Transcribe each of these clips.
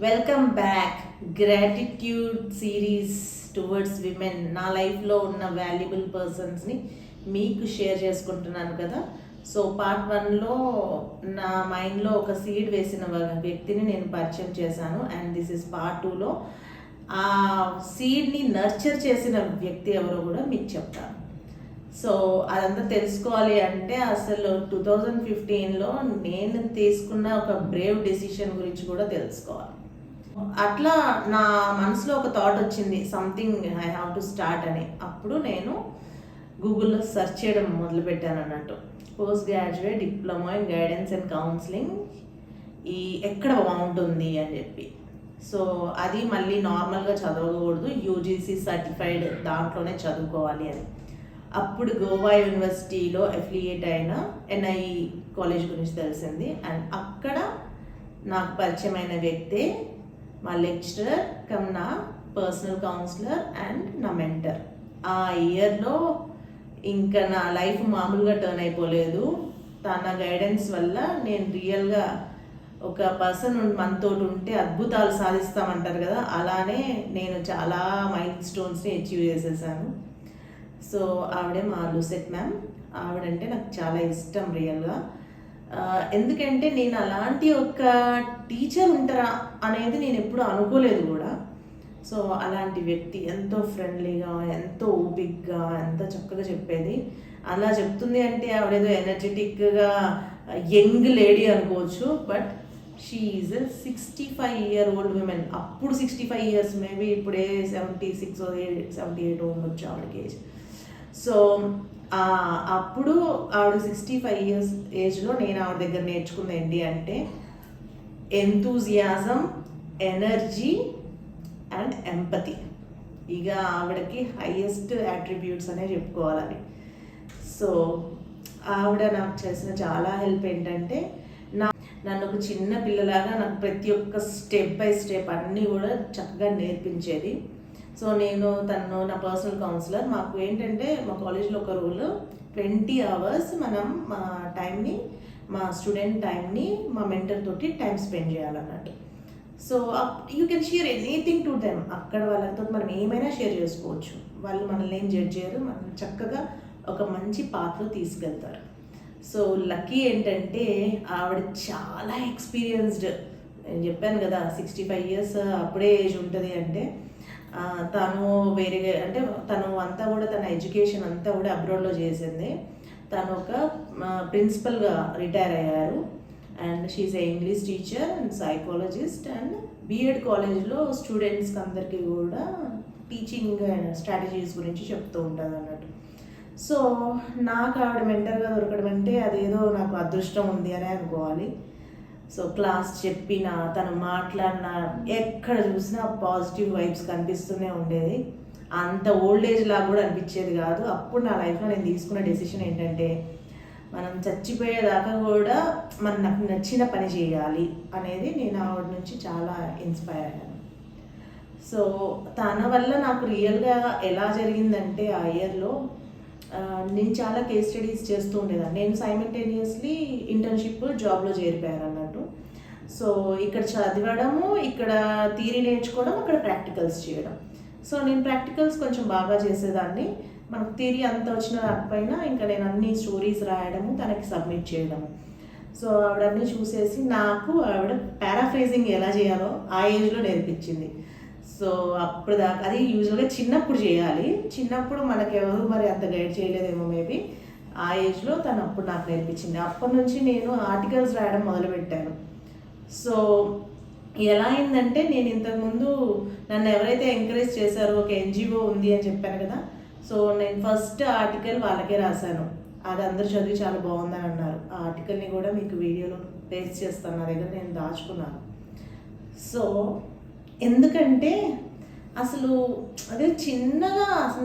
Welcome back. Gratitude series towards women. నా లైఫ్లో ఉన్న వాల్యుబుల్ పర్సన్స్ని మీకు షేర్ చేసుకుంటున్నాను కదా. సో పార్ట్ 1లో నా మైండ్లో ఒక సీడ్ వేసిన వ్యక్తిని నేను పరిచయం చేశాను. అండ్ దిస్ ఇస్ పార్ట్ 2లో ఆ సీడ్ని నర్చర్ చేసిన వ్యక్తి ఎవరో కూడా మీకు చెప్తాను. సో అదంతా తెలుసుకోవాలి అంటే అసలు 2015లో నేను తీసుకున్న ఒక బ్రేవ్ డెసిషన్ గురించి కూడా తెలుసుకోవాలి. అట్లా నా మనసులో ఒక థాట్ వచ్చింది, something I have to start అని. అప్పుడు నేను గూగుల్లో సెర్చ్ చేయడం మొదలుపెట్టాను అన్నట్టు. Post graduate diploma in guidance and counselling ఈ ఎక్కడ బాగుంటుంది అని చెప్పి. సో అది మళ్ళీ నార్మల్గా చదవకూడదు, యూజీసీ సర్టిఫైడ్ దాంట్లోనే చదువుకోవాలి అని. అప్పుడు గోవా యూనివర్సిటీలో అఫిలియేట్ అయిన ఎన్ఐ కాలేజ్ గురించి తెలిసింది. అండ్ అక్కడ నాకు పరిచయమైన వ్యక్తే మా లెక్చరర్ కమ్ నా పర్సనల్ కౌన్సిలర్ అండ్ నా మెంటర్. ఆ ఇయర్లో ఇంకా నా లైఫ్ మామూలుగా టర్న్ అయిపోలేదు. తన గైడెన్స్ వల్ల నేను రియల్గా ఒక పర్సన్ మనతో ఉంటే అద్భుతాలు సాధిస్తామంటారు కదా, అలానే నేను చాలా మైల్ స్టోన్స్ని అచీవ్ చేసేసాను. సో ఆవిడే మా లూసెట్ మ్యామ్. ఆవిడంటే నాకు చాలా ఇష్టం రియల్గా. ఎందుకంటే నేను అలాంటి ఒక టీచర్ ఉంటారా అనేది నేను ఎప్పుడు అనుకోలేదు కూడా. సో అలాంటి వ్యక్తి ఎంతో ఫ్రెండ్లీగా, ఎంతో ఓపిక్గా, ఎంతో చక్కగా చెప్పేది. అలా చెప్తుంది అంటే ఆవిడేదో ఎనర్జెటిక్గా యంగ్ లేడీ అనుకోవచ్చు, but she is 65-year-old women. అప్పుడు 65 years, మేబీ ఇప్పుడే 76 or 78 ఉండొచ్చు ఆవిడకి ఏజ్. సో అప్పుడు ఆవిడ 65 years ఏజ్లో నేను ఆవిడ దగ్గర నేర్చుకుంది ఏంటి అంటే ఎంతూజియాజం, ఎనర్జీ అండ్ ఎంపతి. ఇక ఆవిడకి హైయెస్ట్ అట్రిబ్యూట్స్ అనే చెప్పుకోవాలని. సో ఆవిడ నాకు చేసిన చాలా హెల్ప్ ఏంటంటే నన్ను ఒక చిన్న పిల్లలాగా నాకు ప్రతి ఒక్క స్టెప్ బై స్టెప్ అన్నీ కూడా చక్కగా నేర్పించేది. సో నేను తను నా పర్సనల్ కౌన్సిలర్. మాకు ఏంటంటే మా కాలేజ్లో ఒక రూల్, 20 hours మనం మా టైంని, మా స్టూడెంట్ టైంని మా మెంటర్ తోటి టైం స్పెండ్ చేయాలన్నట్టు. So you can share anything to them. అక్కడ వాళ్ళతో మనం ఏమైనా షేర్ చేసుకోవచ్చు. వాళ్ళు మనల్ని ఏం జడ్జ్ చేయరు, మనం చక్కగా ఒక మంచి పాత్రలో తీసుకెళ్తారు. సో లక్కీ ఏంటంటే ఆవిడ చాలా ఎక్స్పీరియన్స్డ్. నేను చెప్పాను కదా 65 years అప్పుడే ఏజ్ ఉంటుంది అంటే. తను వేరే అంటే తను అంతా కూడా తన ఎడ్యుకేషన్ అంతా కూడా అబ్రాడ్లో చేసింది. తను ఒక ప్రిన్సిపల్గా రిటైర్ అయ్యారు. And she's a English teacher and psychologist. And BEd కాలేజ్లో స్టూడెంట్స్కి అందరికీ కూడా టీచింగ్ స్ట్రాటజీస్ గురించి చెప్తూ ఉంటుంది అన్నట్టు. సో నాకు ఆవిడ మెంటర్గా దొరకడం అంటే అదేదో నాకు అదృష్టం ఉంది అనే అనుకోవాలి. సో క్లాస్ చెప్పిన, తను మాట్లాడిన, ఎక్కడ చూసినా పాజిటివ్ వైబ్స్ కనిపిస్తూనే ఉండేది. అంత ఓల్డ్ ఏజ్ లాగా కూడా అనిపించేది కాదు. అప్పుడు నా లైఫ్లో నేను తీసుకున్న డెసిషన్ ఏంటంటే మనం చచ్చిపోయేదాకా కూడా నాకు నచ్చిన పని చేయాలి అనేది. నేను ఆవిడ నుంచి చాలా ఇన్స్పైర్ అయ్యాను. సో తన వల్ల నాకు రియల్గా ఎలా జరిగిందంటే ఆ ఇయర్లో నేను చాలా కేస్ స్టడీస్ చేస్తూ ఉండేదాన్ని. నేను సైమల్టేనియస్లీ ఇంటర్న్షిప్ జాబ్లో చేరిపోయాను అన్నట్టు. సో ఇక్కడ చదవడము, ఇక్కడ థియరీ నేర్చుకోవడం, అక్కడ ప్రాక్టికల్స్ చేయడం. సో నేను ప్రాక్టికల్స్ కొంచెం బాగా చేసేదాన్ని. మనకు థియరీ అంతా వచ్చిన రాకపోయినా ఇంకా నేను అన్ని స్టోరీస్ రాయడము, తనకి సబ్మిట్ చేయడము. సో ఆవిడన్నీ చూసేసి నాకు ఆవిడ పారాఫ్రేజింగ్ ఎలా చేయాలో ఆ ఏజ్లో నేర్పించింది. సో అప్పుడు దాకా అది యూజువల్గా చిన్నప్పుడు చేయాలి. చిన్నప్పుడు మనకు ఎవరు మరి అంత గైడ్ చేయలేదేమో మేబీ. ఆ ఏజ్లో తను అప్పుడు నాకు నేర్పించింది. అప్పటి నుంచి నేను ఆర్టికల్స్ రాయడం మొదలుపెట్టాను. సో ఎలా అయిందంటే నేను ఇంతకుముందు నన్ను ఎవరైతే ఎంకరేజ్ చేశారో ఒక ఎన్జిఓ ఉంది అని చెప్పాను కదా. సో నేను ఫస్ట్ ఆర్టికల్ వాళ్ళకే రాశాను. అది అందరూ చదివి చాలా బాగుందని అన్నారు. ఆ ఆర్టికల్ని కూడా మీకు వీడియోలో పేస్ట్ చేస్తాను, నా దగ్గర నేను దాచుకున్నాను. సో ఎందుకంటే అసలు అదే చిన్నగా అసలు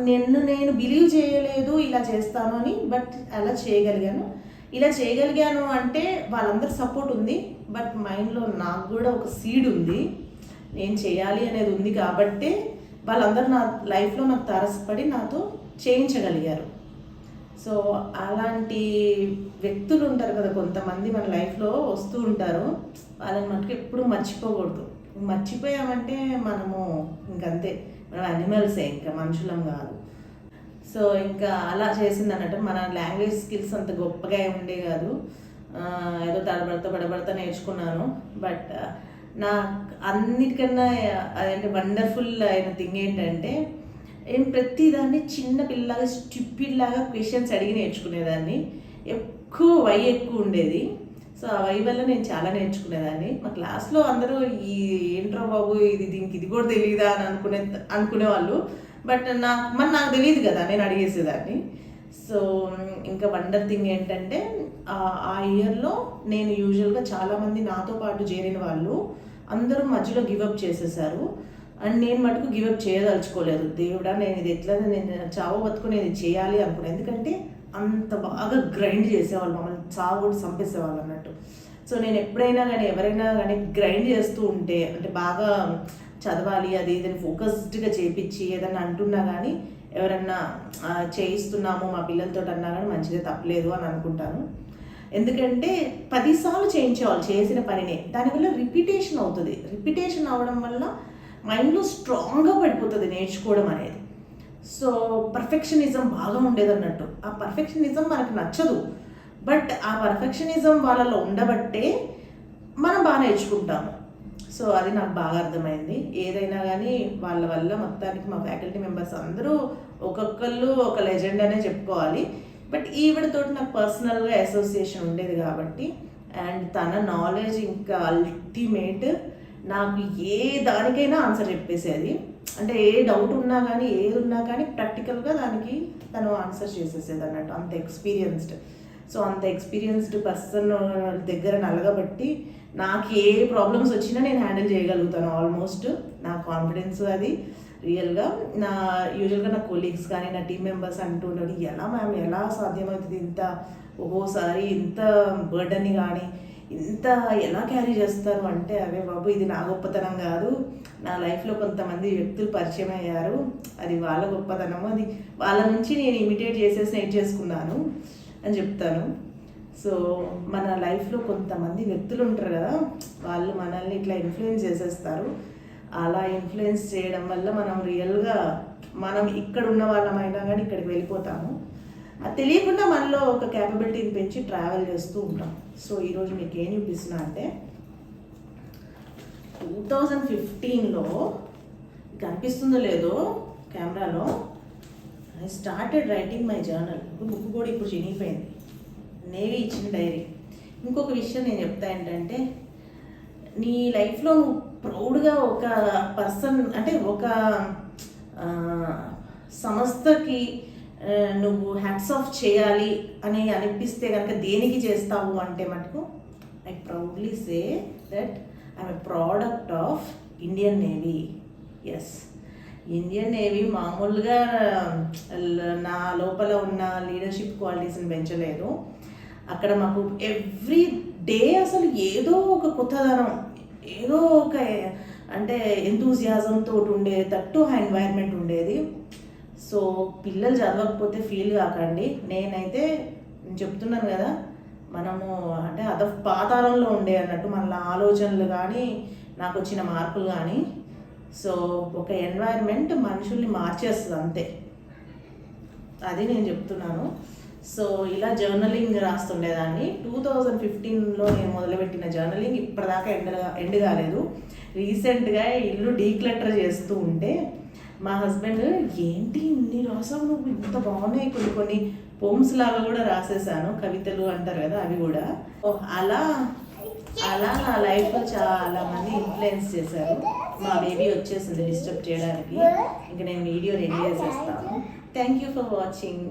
నేను బిలీవ్ చేయలేదు ఇలా చేస్తాను అని, బట్ అలా చేయగలిగాను. ఇలా చేయగలిగాను అంటే వాళ్ళందరూ సపోర్ట్ ఉంది, బట్ మైండ్లో నాకు కూడా ఒక సీడ్ ఉంది, నేను చేయాలి అనేది ఉంది. కాబట్టి వాళ్ళందరూ నా లైఫ్లో నాకు తారసపడి నాతో చేయించగలిగారు. సో అలాంటి వ్యక్తులు ఉంటారు కదా కొంతమంది మన లైఫ్లో వస్తూ ఉంటారు, వాళ్ళని మటుకు ఎప్పుడు మర్చిపోకూడదు. మర్చిపోయామంటే మనము ఇంకంతే, మనం యానిమల్సే, ఇంకా మనుషులం కాదు. సో ఇంకా అలా చేసింది అన్నట్టు. మన లాంగ్వేజ్ స్కిల్స్ అంత గొప్పగా ఉండే కాదు, ఏదో పడబడతా నేర్చుకున్నాను. బట్ నా అన్నిటికన్నా అదేంటి వండర్ఫుల్ అయిన థింగ్ ఏంటంటే, నేను ప్రతిదాన్ని చిన్న పిల్లలాగా స్టూపిడ్ క్వశ్చన్స్ అడిగి నేర్చుకునేదాన్ని. ఎక్కువ ఉండేది. సో ఆ వై వల్ల నేను చాలా నేర్చుకునేదాన్ని. మా క్లాస్లో అందరూ ఈ ఏంట్రా బాబు దీనికి ఇది కూడా తెలియదా అని అనుకునేవాళ్ళు. బట్ నాకు తెలియదు కదా, నేను అడిగేసేదాన్ని. సో ఇంకా వండర్ థింగ్ ఏంటంటే, ఆ ఇయర్లో నేను యూజువల్గా చాలామంది నాతో పాటు చేరిన వాళ్ళు అందరూ మధ్యలో గివప్ చేసేసారు. అండ్ నేను మటుకు గివప్ చేయదలుచుకోలేదు. దేవుడా, నేను ఇది ఎట్లా నేను చావు బతుకునేది చేయాలి అనుకున్నాను. ఎందుకంటే అంత బాగా గ్రైండ్ చేసేవాళ్ళు, మమ్మల్ని చావు కూడా చంపేసేవాళ్ళు అన్నట్టు. సో నేను ఎప్పుడైనా కానీ ఎవరైనా కానీ గ్రైండ్ చేస్తూ ఉంటే, అంటే బాగా చదవాలి అది ఏదైనా ఫోకస్డ్గా చేయించి ఏదన్నా అంటున్నా కానీ, ఎవరన్నా చేయిస్తున్నాము మా పిల్లలతో అన్నా కానీ మంచిదే, తప్పలేదు అని అనుకుంటాను. ఎందుకంటే 10 సార్లు చేయించేవాళ్ళు చేసిన పనినే. దానివల్ల రిపీటేషన్ అవుతుంది. రిపీటేషన్ అవ్వడం వల్ల మైండ్లో స్ట్రాంగ్గా పడిపోతుంది నేర్చుకోవడం అనేది. సో పర్ఫెక్షనిజం బాగా ఉండేది అన్నట్టు. ఆ పర్ఫెక్షనిజం మనకు నచ్చదు, బట్ ఆ పర్ఫెక్షనిజం వాళ్ళలో ఉండబట్టే మనం బాగా నేర్చుకుంటాము. సో అది నాకు బాగా అర్థమైంది. ఏదైనా కానీ వాళ్ళ వల్ల మొత్తానికి మా ఫ్యాకల్టీ మెంబర్స్ అందరూ ఒక్కొక్కళ్ళు ఒక లెజెండ్ అనే చెప్పుకోవాలి. బట్ ఈవిడతో నాకు పర్సనల్గా అసోసియేషన్ ఉండేది కాబట్టి, అండ్ తన నాలెడ్జ్ ఇంకా అల్టిమేట్. నాకు ఏ దానికైనా ఆన్సర్ చెప్పేసేది. అంటే ఏ డౌట్ ఉన్నా కానీ ఏది ఉన్నా కానీ ప్రాక్టికల్గా దానికి తను ఆన్సర్ చేసేసేది అన్నట్టు. అంత ఎక్స్పీరియన్స్డ్. సో అంత ఎక్స్పీరియన్స్డ్ పర్సన్ దగ్గర నలగబట్టి నాకు ఏ ప్రాబ్లమ్స్ వచ్చినా నేను హ్యాండిల్ చేయగలుగుతాను ఆల్మోస్ట్. నా కాన్ఫిడెన్స్ అది రియల్గా. యూజువల్గా నా కొలీగ్స్ కానీ నా టీం మెంబర్స్ అంటుండే, ఎలా మ్యామ్ ఎలా సాధ్యమవుతుంది ఇంత ఒక్కోసారి ఇంత బర్డన్ని కానీ ఇంత ఎలా క్యారీ చేస్తారు అంటే, అవే బాబు ఇది నా గొప్పతనం కాదు, నా లైఫ్లో కొంతమంది వ్యక్తులు పరిచయం అయ్యారు, అది వాళ్ళ గొప్పతనము, అది వాళ్ళ నుంచి నేను ఇమిటేట్ చేసేసి నేర్చేసుకున్నాను అని చెప్తాను. సో మన లైఫ్లో కొంతమంది వ్యక్తులు ఉంటారు కదా, వాళ్ళు మనల్ని ఇట్లా ఇన్ఫ్లుయెన్స్ చేసేస్తారు. అలా ఇన్ఫ్లుయెన్స్ చేయడం వల్ల మనం రియల్గా మనం ఇక్కడ ఉన్న వాళ్ళమైనా కానీ ఇక్కడికి వెళ్ళిపోతాము. అది తెలియకుండా మనలో ఒక క్యాపబిలిటీని పెంచి ట్రావెల్ చేస్తూ ఉంటాం. సో ఈరోజు మీకు ఏం చూపిస్తున్నా అంటే, 2015లో కనిపిస్తుందో లేదో కెమెరాలో, I started writing my journal. Book కూడా ఇప్పుడు చినిగిపోయింది, నేవీ ఇచ్చిన డైరీ. ఇంకొక విషయం నేను చెప్తా ఏంటంటే, నీ లైఫ్లో నువ్వు ప్రౌడ్గా ఒక పర్సన్ అంటే ఒక సంస్థకి నువ్వు హ్యాట్స్ ఆఫ్ చేయాలి అని అనిపిస్తే కనుక దేనికి చేస్తావు అంటే మటుకు, I proudly say that I'm a product of Indian Navy. Yes, Indian Navy మామూలుగా నా లోపల ఉన్న లీడర్షిప్ క్వాలిటీస్ని పెంచలేదు. అక్కడ మాకు ఎవ్రీ డే అసలు ఏదో ఒక కొత్తదనం, ఏదో ఒక అంటే ఎంతూజియాజంతో ఉండేటట్టు ఆ ఎన్వైర్న్మెంట్ ఉండేది. సో పిల్లలు చదవకపోతే ఫీల్ కాకండి. నేనైతే చెప్తున్నాను కదా, మనము అంటే పాతాళంలో ఉండే అన్నట్టు మన ఆలోచనలు కానీ నాకు వచ్చిన మార్పులు కానీ. సో ఒక ఎన్వైర్న్మెంట్ మనుషుల్ని మార్చేస్తుంది అంతే, అది నేను చెప్తున్నాను. సో ఇలా జర్నలింగ్ రాస్తుండేదాన్ని. 2015లో నేను మొదలుపెట్టిన జర్నలింగ్ ఇప్పటిదాకా ఎండ్ కాలేదు. రీసెంట్గా ఇల్లు డీక్లటర్ చేస్తూ ఉంటే మా హస్బెండ్, ఏంటి ఇన్ని రాసావు నువ్వు, ఇంత బాగున్నాయి, కొన్ని పోమ్స్ లాగా కూడా రాసేసాను, కవితలు అంటారు కదా అవి కూడా. అలా నా లైఫ్లో చాలా మంది ఇన్ఫ్లుయెన్స్ చేశారు. మా బేబీ వచ్చేసింది డిస్టర్బ్ చేయడానికి. ఇంకా నేను వీడియో రెడీ చేసేస్తాను. Thank you for watching.